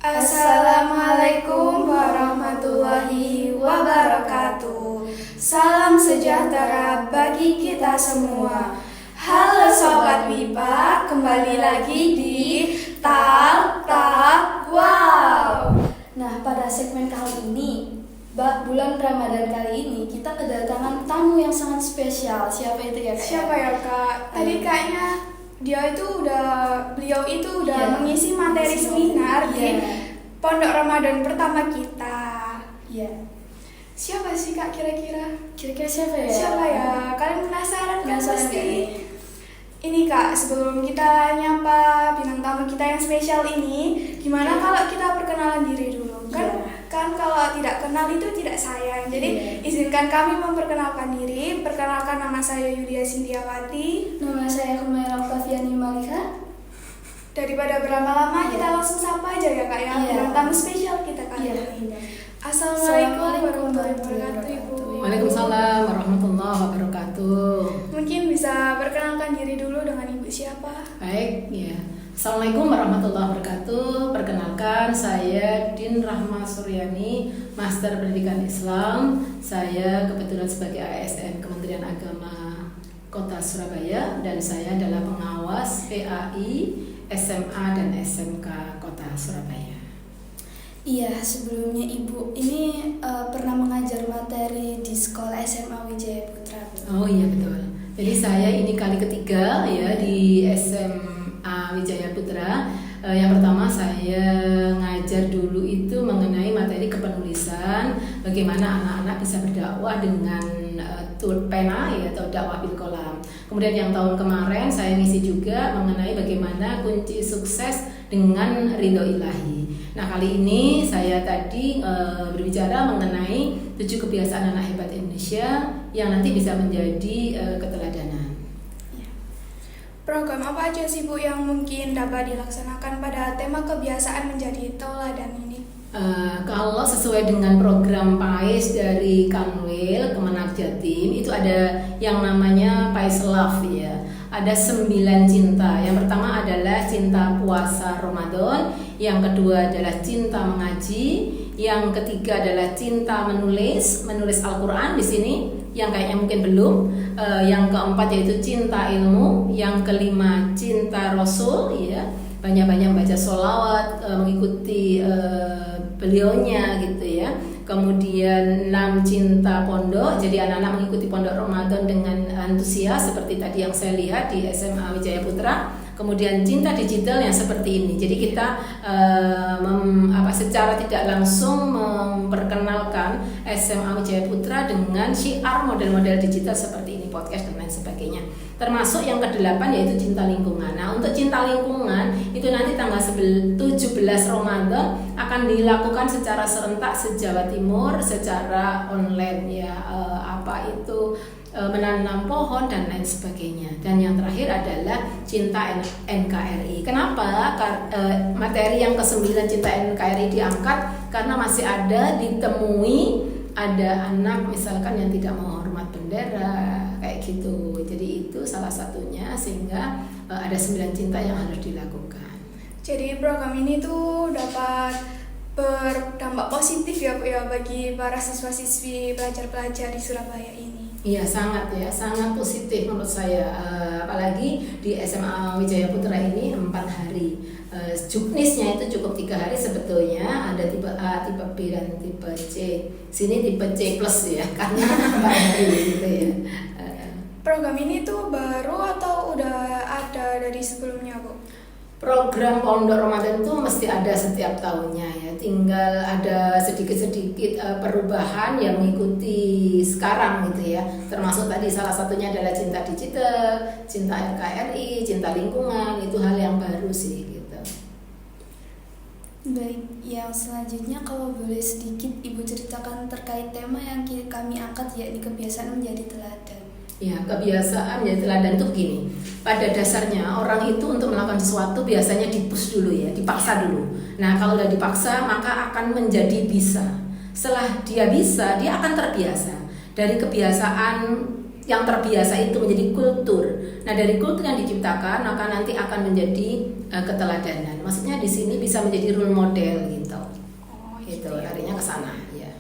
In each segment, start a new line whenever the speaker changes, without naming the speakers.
Assalamualaikum warahmatullahi wabarakatuh. Salam sejahtera bagi kita semua. Halo Sobat Wipa, kembali lagi di Tak Wow.
Nah, pada segmen kali ini, bulan Ramadan kali ini, kita kedatangan tamu yang sangat spesial. Siapa itu ya, Kak?
Siapa ya, Kak? Tadi kayaknya beliau itu udah mengisi materi seminar di Pondok Ramadan pertama kita.
Iya.
Siapa sih, Kak, kira-kira?
Kira-kira siapa ya?
Siapa ya? Kalian penasaran kan pasti?
Kan?
Ini, Kak, sebelum kita nyapa bintang tamu kita yang spesial ini, gimana kalau kita perkenalan diri dulu? Kan kalau tidak kenal itu tidak sayang. Jadi izinkan kami memperkenalkan diri. Perkenalkan, nama saya Yulia Sintiawati.
Nama saya Humaira Octaviani Malika.
Daripada berlama-lama, kita langsung sapa aja ya, Kak, ya. Bintang tamu spesial kita kali ini. Assalamualaikum warahmatullahi wabarakatuh, Ibu.
Waalaikumsalam warahmatullahi wabarakatuh.
Mungkin bisa perkenalkan diri dulu dengan Ibu siapa?
Baik, ya. Assalamualaikum warahmatullahi wabarakatuh. Perkenalkan, saya Din Rahma Suryani, Master Pendidikan Islam. Saya kebetulan sebagai ASN Kementerian Agama Kota Surabaya, dan saya adalah pengawas PAI, SMA dan SMK Kota Surabaya.
Iya, sebelumnya Ibu ini pernah mengajar materi di Sekolah SMA Wijaya Putra.
Oh iya, betul. Jadi saya ini kali ketiga ya di SMA Wijaya Putra. Yang pertama saya ngajar dulu itu mengenai materi kepenulisan, bagaimana anak-anak bisa berdakwah dengan pena ya, atau dakwah bil qalam. Kemudian yang tahun kemarin saya ngisi juga mengenai bagaimana kunci sukses dengan ridho ilahi. Nah, kali ini saya tadi berbicara mengenai 7 kebiasaan anak hebat Indonesia yang nanti bisa menjadi keteladanan.
Program apa aja sih, Bu, yang mungkin dapat dilaksanakan pada tema kebiasaan menjadi teladan ini?
Kalau sesuai dengan program PAIS dari Kanwil Kemenak Jatim, itu ada yang namanya PAIS Love ya. Ada 9 cinta. Yang pertama adalah cinta puasa Ramadan, yang kedua adalah cinta mengaji, yang ketiga adalah cinta menulis Al-Quran di sini, yang kayaknya mungkin belum. Yang keempat yaitu cinta ilmu, yang kelima cinta Rasul ya, banyak-banyak baca sholawat, mengikuti beliaunya gitu ya. Kemudian 6 cinta pondok, jadi anak-anak mengikuti pondok Ramadan dengan antusias seperti tadi yang saya lihat di SMA Wijaya Putra. Kemudian cinta digital yang seperti ini. Jadi kita secara tidak langsung memperkenalkan SMA Wijaya Putra dengan syiar model-model digital seperti ini, podcast dan lain sebagainya. Termasuk yang ke-8 yaitu cinta lingkungan. Nah, untuk cinta lingkungan itu nanti tanggal 17 Ramadan akan dilakukan secara serentak se-Jawa Timur secara online ya. Menanam pohon dan lain sebagainya. Dan yang terakhir adalah cinta NKRI. Kenapa materi yang ke-9 cinta NKRI diangkat? Karena masih ditemui ada anak misalkan yang tidak menghormat bendera kayak gitu. Jadi itu salah satunya, sehingga ada 9 cinta yang harus dilakukan.
Jadi program ini tuh dapat berdampak positif ya, Bu, ya, bagi para siswa-siswi pelajar-pelajar di Surabaya ini.
Iya, sangat positif menurut saya, apalagi di SMA Wijaya Putra ini 4 hari. Juknisnya itu cukup 3 hari sebetulnya, ada tipe A, tipe B, dan tipe C. Sini tipe C plus ya, karena 4 hari gitu ya.
Program ini tuh baru atau udah ada dari sebelumnya, Bu?
Program Pondok Ramadan itu mesti ada setiap tahunnya ya, tinggal ada sedikit-sedikit perubahan yang mengikuti sekarang gitu ya. Termasuk tadi salah satunya adalah cinta digital, cinta NKRI, cinta lingkungan, itu hal yang baru sih gitu.
Baik, yang selanjutnya kalau boleh sedikit Ibu ceritakan terkait tema yang kami angkat, yakni kebiasaan menjadi teladan.
Ya, kebiasaan menjadi teladan itu begini. Pada dasarnya orang itu untuk melakukan sesuatu biasanya dipus dulu ya, dipaksa dulu. Nah, kalau udah dipaksa maka akan menjadi bisa. Setelah dia bisa, dia akan terbiasa. Dari kebiasaan yang terbiasa itu menjadi kultur. Nah, dari kultur yang diciptakan maka nanti akan menjadi keteladanan. Maksudnya di sini bisa menjadi role model gitu.
Oh,
Itu
gitu ya.
larinya ke sana, ya.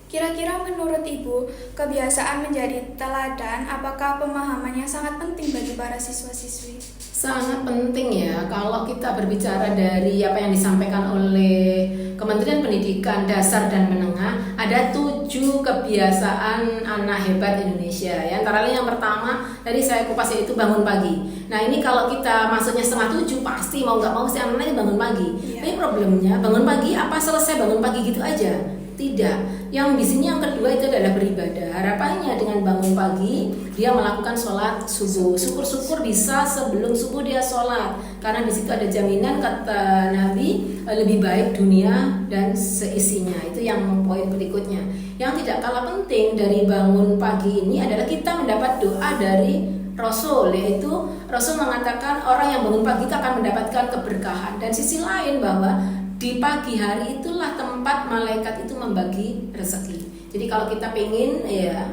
Kira-kira menurut Ibu, kebiasaan menjadi teladan apakah pemahamannya sangat penting bagi para siswa-siswi?
Sangat penting ya kalau kita berbicara dari apa yang disampaikan oleh Kementerian Pendidikan Dasar dan Menengah, ada 7 kebiasaan anak hebat Indonesia ya. Antara lain yang pertama tadi saya kupas yaitu bangun pagi. Nah ini kalau kita masuknya 6:30 pasti mau nggak mau si anak-anaknya bangun pagi.
Iya.
Tapi problemnya bangun pagi apa selesai bangun pagi gitu aja? Tidak. Yang di sini yang kedua itu adalah beribadah. Harapannya dengan bangun pagi dia melakukan sholat subuh. Syukur-syukur bisa sebelum subuh dia sholat. Karena di situ ada jaminan kata Nabi lebih baik dunia dan seisinya. Itu yang poin berikutnya. Yang tidak kalah penting dari bangun pagi ini adalah kita mendapat doa dari Rasul, yaitu Rasul mengatakan orang yang bangun pagi itu akan mendapatkan keberkahan. Dan sisi lain bahwa di pagi hari itulah tempat malaikat itu membagi rezeki. Jadi kalau kita pengen ya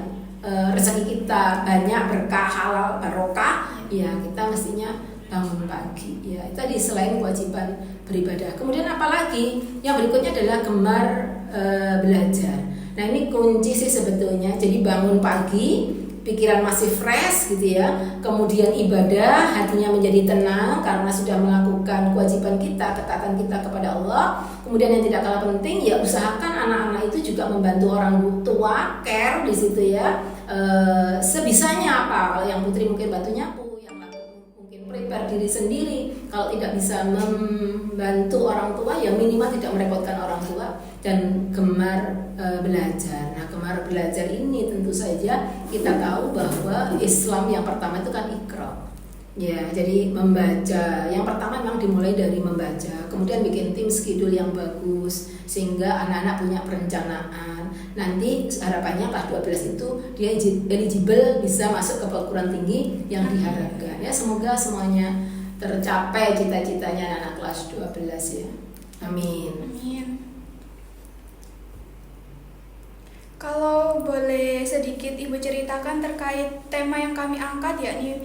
rezeki kita banyak berkah halal barokah, ya kita mestinya bangun pagi. Ya itu tadi selain kewajiban beribadah. Kemudian apalagi yang berikutnya adalah gemar belajar. Nah ini kunci sih sebetulnya. Jadi bangun pagi, pikiran masih fresh gitu ya, kemudian ibadah, hatinya menjadi tenang karena sudah melakukan kewajiban kita, ketaatan kita kepada Allah. Kemudian yang tidak kalah penting ya usahakan anak-anak itu juga membantu orang tua, care di situ ya, sebisanya apa. Kalau yang putri mungkin bantu nyapu, yang laki mungkin prepare diri sendiri. Kalau tidak bisa membantu orang tua ya minimal tidak merepotkan orang tua dan gemar belajar. Nah, gemar belajar ini tentu saja kita tahu bahwa Islam yang pertama itu kan Iqra. Ya, jadi membaca. Yang pertama memang dimulai dari membaca, kemudian bikin tim schedule yang bagus sehingga anak-anak punya perencanaan. Nanti harapannya kelas 12 itu dia eligible bisa masuk ke perguruan tinggi yang diharapkan. Ya, semoga semuanya tercapai cita-citanya anak kelas 12 ya. Amin.
Amin. Kalau boleh sedikit Ibu ceritakan terkait tema yang kami angkat, yakni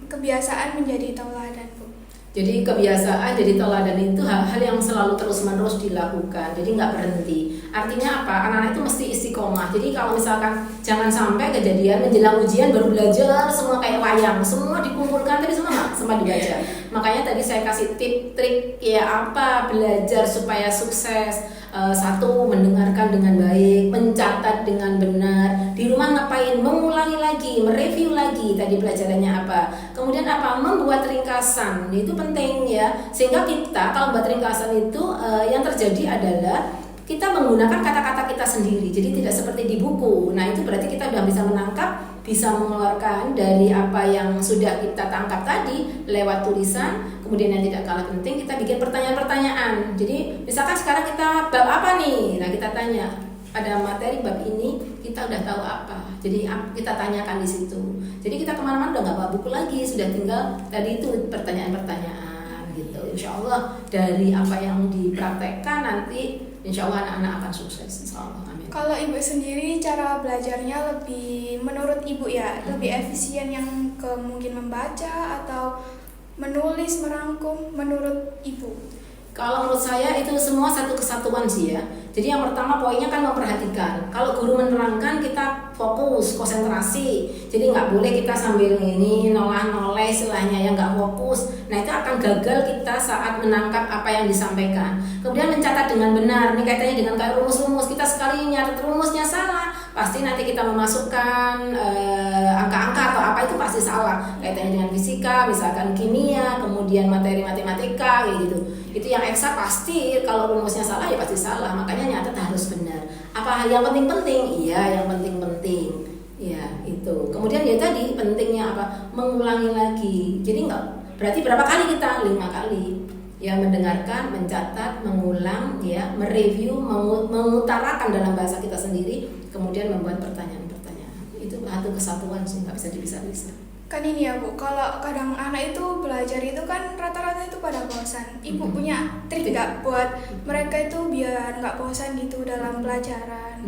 kebiasaan menjadi tauladan, Bu.
Jadi kebiasaan jadi teladan itu hal-hal yang selalu terus-menerus dilakukan, jadi nggak berhenti. Artinya apa? Anak-anak itu mesti istiqomah. Jadi kalau misalkan jangan sampai kejadian menjelang ujian baru belajar semua kayak wayang, semua dikumpulkan tapi semua nggak sempat dibaca. Makanya tadi saya kasih tip-trik ya apa belajar supaya sukses. Satu, mendengarkan dengan baik, mencatat dengan benar, di rumah ngapain, mengulangi lagi, mereview lagi tadi pelajarannya apa, kemudian apa, membuat ringkasan, itu penting ya, sehingga kita kalau buat ringkasan itu yang terjadi adalah kita menggunakan kata-kata kita sendiri, jadi tidak seperti di buku. Nah itu berarti kita sudah bisa menangkap, bisa mengeluarkan dari apa yang sudah kita tangkap tadi lewat tulisan. Kemudian yang tidak kalah penting kita bikin pertanyaan-pertanyaan. Jadi misalkan sekarang kita bab apa nih? Nah kita tanya pada materi bab ini kita udah tahu apa. Jadi kita tanyakan di situ. Jadi kita kemana-mana udah nggak bawa buku lagi, sudah tinggal tadi itu pertanyaan-pertanyaan gitu. Insya Allah dari apa yang dipraktekkan nanti Insya Allah anak-anak akan sukses. Insya Allah. Amin.
Kalau Ibu sendiri cara belajarnya lebih menurut Ibu ya lebih efisien yang ke mungkin membaca atau menulis, merangkum menurut Ibu?
Kalau menurut saya itu semua satu kesatuan sih ya. Jadi yang pertama poinnya kan memperhatikan. Kalau guru menerangkan kita fokus, konsentrasi. Jadi nggak boleh kita sambil ini noleh istilahnya yang nggak fokus. Nah itu akan gagal kita saat menangkap apa yang disampaikan. Kemudian mencatat dengan benar. Ini kaitannya dengan kayak rumus-rumus. Kita sekali nyatet rumusnya salah, pasti nanti kita memasukkan angka-angka atau apa itu pasti salah. Kaitannya dengan fisika, misalkan kimia, kemudian materi matematika gitu. Itu yang eksak pasti kalau rumusnya salah ya pasti salah. Makanya nyatet harus benar. Apa yang penting-penting? Iya, yang penting-penting. Ya, itu. Kemudian ya tadi pentingnya apa? Mengulangi lagi. Jadi enggak berarti berapa kali kita? 5 kali. Ya, mendengarkan, mencatat, mengulang, ya, mereview, mengutarakan dalam bahasa kita sendiri, kemudian membuat pertanyaan-pertanyaan. Itu satu kesatuan sih, nggak bisa dipisah-pisah.
Kan ini ya Bu, kalau kadang anak itu belajar itu kan rata-rata itu pada bosan. Ibu punya trik nggak buat mereka itu biar nggak bosan gitu dalam pelajaran?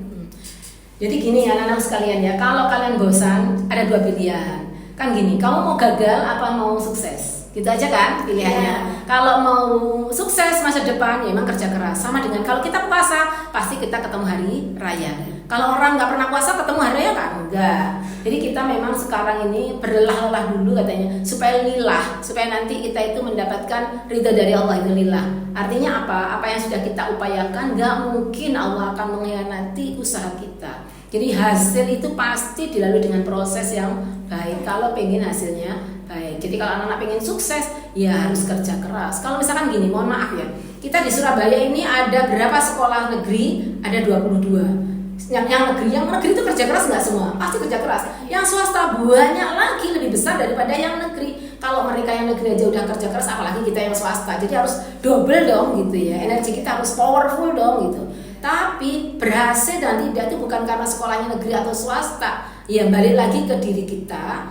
Jadi gini anak-anak sekalian ya, kalau kalian bosan ada 2 pilihan. Kan gini, kamu mau gagal apa mau sukses? Gitu aja kan pilihannya. Kalau mau sukses masa depan ya memang kerja keras. Sama dengan kalau kita puasa pasti kita ketemu hari raya. Kalau orang nggak pernah puasa ketemu hari raya kan enggak. Jadi kita memang sekarang ini berlelah-lelah dulu katanya supaya lillah, supaya nanti kita itu mendapatkan ridha dari Allah, itu lillah. Artinya apa? Apa yang sudah kita upayakan nggak mungkin Allah akan mengkhianati usaha kita. Jadi hasil itu pasti dilalui dengan proses yang baik. Kalau pengen hasilnya baik. Jadi kalau anak-anak pengen sukses ya harus kerja keras. Kalau misalkan gini, mohon maaf ya, kita di Surabaya ini ada berapa sekolah negeri? Ada 22. Yang negeri itu kerja keras nggak semua? Pasti kerja keras. Yang swasta banyak lagi, lebih besar daripada yang negeri. Kalau mereka yang negeri aja udah kerja keras, apalagi kita yang swasta. Jadi harus double dong gitu ya. Energi kita harus powerful dong gitu. Tapi berhasil dan tidak itu bukan karena sekolahnya negeri atau swasta. Ya balik lagi ke diri kita,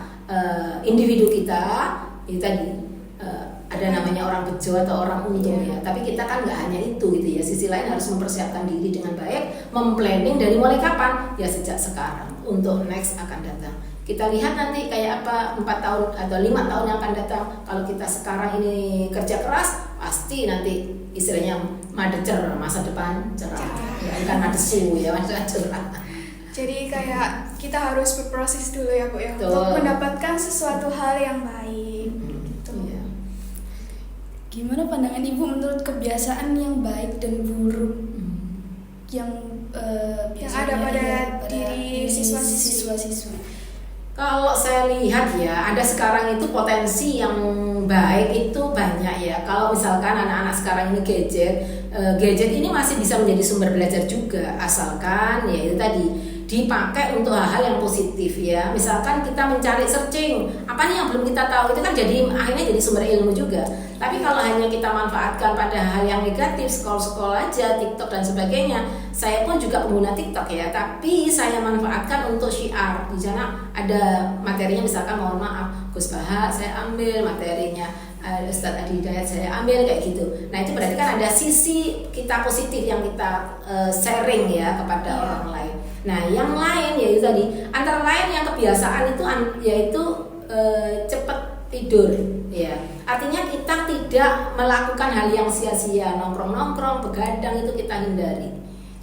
individu kita. Itu tadi ada namanya orang bejo atau orang untung ya. Tapi kita kan nggak hanya itu gitu ya. Sisi lain harus mempersiapkan diri dengan baik, memplanning dari mulai kapan? Ya sejak sekarang untuk next akan datang. Kita lihat nanti kayak apa 4 tahun atau 5 tahun yang akan datang. Kalau kita sekarang ini kerja keras, pasti nanti istilahnya madecer, masa depan cerah. Ya kan madesu ya, masa cerah.
Jadi kayak kita harus berproses dulu ya Bu ya,
Betul.
untuk mendapatkan sesuatu hal yang baik. Gitu.
Iya.
Gimana pandangan Ibu menurut kebiasaan yang baik dan buruk yang biasanya
ada pada
pada
diri siswa-siswi?
Kalau saya lihat ya, ada sekarang itu potensi yang baik itu banyak ya. Kalau misalkan anak-anak sekarang ini gadget ini masih bisa menjadi sumber belajar juga, asalkan ya itu tadi dipakai untuk hal-hal yang positif ya. Misalkan kita mencari searching, apa nih yang belum kita tahu, itu kan jadi akhirnya jadi sumber ilmu juga. Tapi kalau hanya kita manfaatkan pada hal yang negatif, scroll aja, TikTok dan sebagainya. Saya pun juga pengguna TikTok ya, tapi saya manfaatkan untuk syiar. Di sana ada materinya, misalkan mohon maaf, Gus Baha saya ambil materinya, Ustadz Adi Hidayat saya ambil kayak gitu. Nah itu berarti kan ada sisi kita positif yang kita sharing ya kepada orang lain. Nah yang lain yaitu tadi antara lain yang kebiasaan itu yaitu cepat tidur ya. Artinya kita tidak melakukan hal yang sia-sia, nongkrong-nongkrong, begadang itu kita hindari.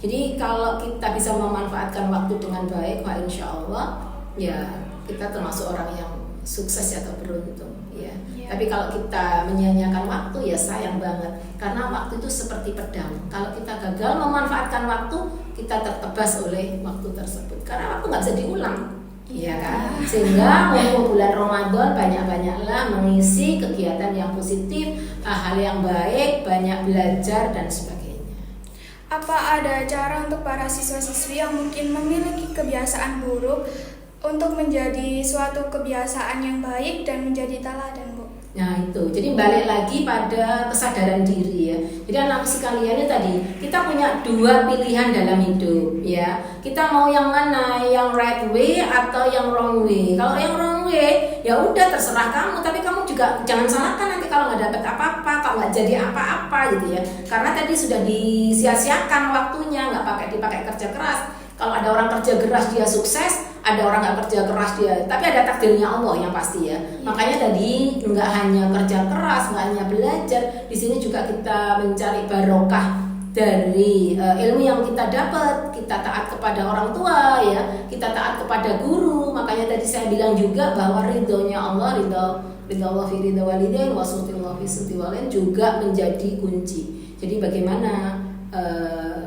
Jadi kalau kita bisa memanfaatkan waktu dengan baik, wah insya Allah ya kita termasuk orang yang sukses atau beruntung ya. Tapi kalau kita menyia-nyiakan waktu ya sayang banget, karena waktu itu seperti pedang. Kalau kita gagal memanfaatkan waktu, kita tertebas oleh waktu tersebut, karena waktu nggak bisa diulang. Iya kan? Sehingga mumpung bulan Ramadan banyak-banyaklah mengisi kegiatan yang positif, hal yang baik, banyak belajar dan sebagainya.
Apa ada cara untuk para siswa-siswi yang mungkin memiliki kebiasaan buruk untuk menjadi suatu kebiasaan yang baik dan menjadi teladan, Bu?
Nah itu, jadi balik lagi pada kesadaran diri ya. Jadi anak sekalian tadi, kita punya dua pilihan dalam hidup ya. Kita mau yang mana, yang right way atau yang wrong way. Kalau yang wrong way, ya udah terserah kamu. Tapi kamu juga jangan salahkan nanti kalau nggak dapat apa-apa, kalau nggak jadi apa-apa gitu ya. Karena tadi sudah disia-siakan waktunya, nggak dipakai kerja keras. Kalau ada orang kerja keras dia sukses, ada orang nggak kerja keras dia, tapi ada takdirnya Allah yang pasti ya. Makanya tadi nggak hanya kerja keras, nggak hanya belajar, di sini juga kita mencari barokah dari ilmu yang kita dapat. Kita taat kepada orang tua ya, kita taat kepada guru. Makanya tadi saya bilang juga bahwa ridhonya Allah, ridho Allah fi ridho walidain wa suhtillah fi suhti walidain juga menjadi kunci. Jadi bagaimana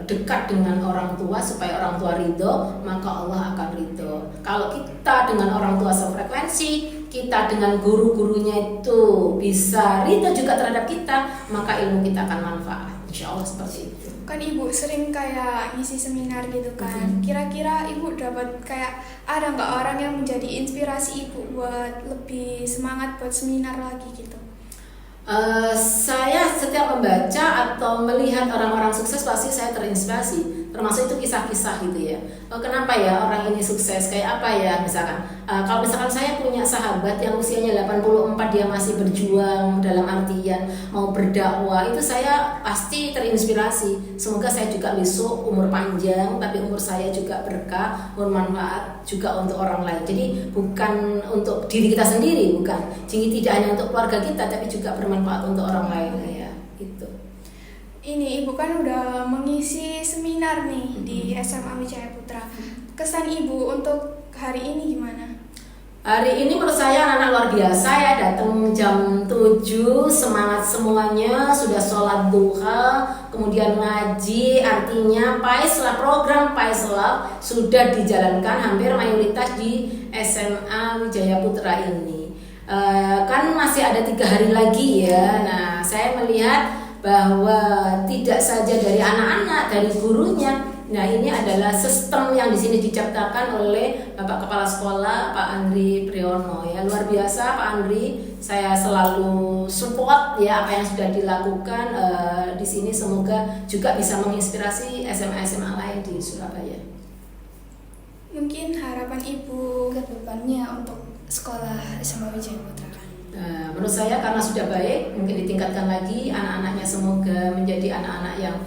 dekat dengan orang tua supaya orang tua ridho, maka Allah akan ridho. Kalau kita dengan orang tua sefrekuensi, kita dengan guru-gurunya itu bisa ridho juga terhadap kita, maka ilmu kita akan manfaat. Insya Allah seperti itu.
Kan Ibu sering kayak ngisi seminar gitu kan. Kira-kira Ibu dapat kayak ada nggak orang yang menjadi inspirasi Ibu buat lebih semangat buat seminar lagi gitu?
Saya setiap membaca atau melihat orang-orang sukses pasti saya terinspirasi termasuk itu kisah-kisah gitu ya. Kenapa ya orang ini sukses, kayak apa ya misalkan. Kalau misalkan saya punya sahabat yang usianya 84, dia masih berjuang dalam artian mau berdakwah, itu saya pasti terinspirasi. Semoga saya juga besok umur panjang, tapi umur saya juga berkah, bermanfaat juga untuk orang lain. Jadi bukan untuk diri kita sendiri, bukan. Jadi tidak hanya untuk keluarga kita, tapi juga bermanfaat untuk orang lain ya. Itu.
Ini Ibu kan udah mengisi seminar nih di SMA Wijaya Putra. Kesan Ibu untuk hari ini gimana?
Hari ini menurut saya anak-anak luar biasa ya, datang jam 7, semangat semuanya, sudah sholat duha, kemudian ngaji, artinya program PAISLAB sudah dijalankan hampir mayoritas di SMA Wijaya Putra ini. Kan masih ada 3 hari lagi ya. Nah, saya melihat bahwa tidak saja dari anak-anak, dari gurunya. Nah, ini adalah sistem yang di sini diciptakan oleh Bapak Kepala Sekolah Pak Andri Priyono ya. Luar biasa Pak Andri, saya selalu support ya apa yang sudah dilakukan di sini, semoga juga bisa menginspirasi SMA-SMA lain di Surabaya.
Mungkin harapan Ibu
ke depannya untuk sekolah SMA Wijaya Putra kan?
Menurut saya karena sudah baik, mungkin ditingkatkan lagi, anak-anaknya semoga menjadi anak-anak yang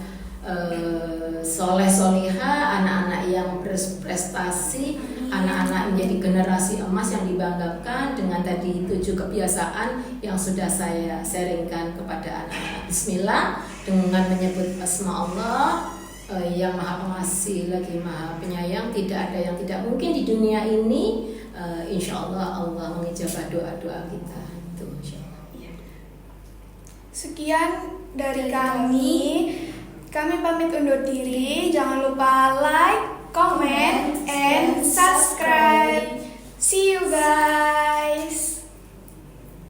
soleh-soleha, anak-anak yang berprestasi, anak-anak menjadi generasi emas yang dibanggakan dengan tadi 7 kebiasaan yang sudah saya sharingkan kepada anak-anak. Bismillah, dengan menyebut asma Allah yang maha pengasih lagi maha penyayang, tidak ada yang tidak mungkin di dunia ini. Insya Allah Allah mengijabah doa-doa kita. Itu insya Allah.
Sekian dari kami. Kami pamit undur diri. Jangan lupa like, comment, and subscribe. See you guys.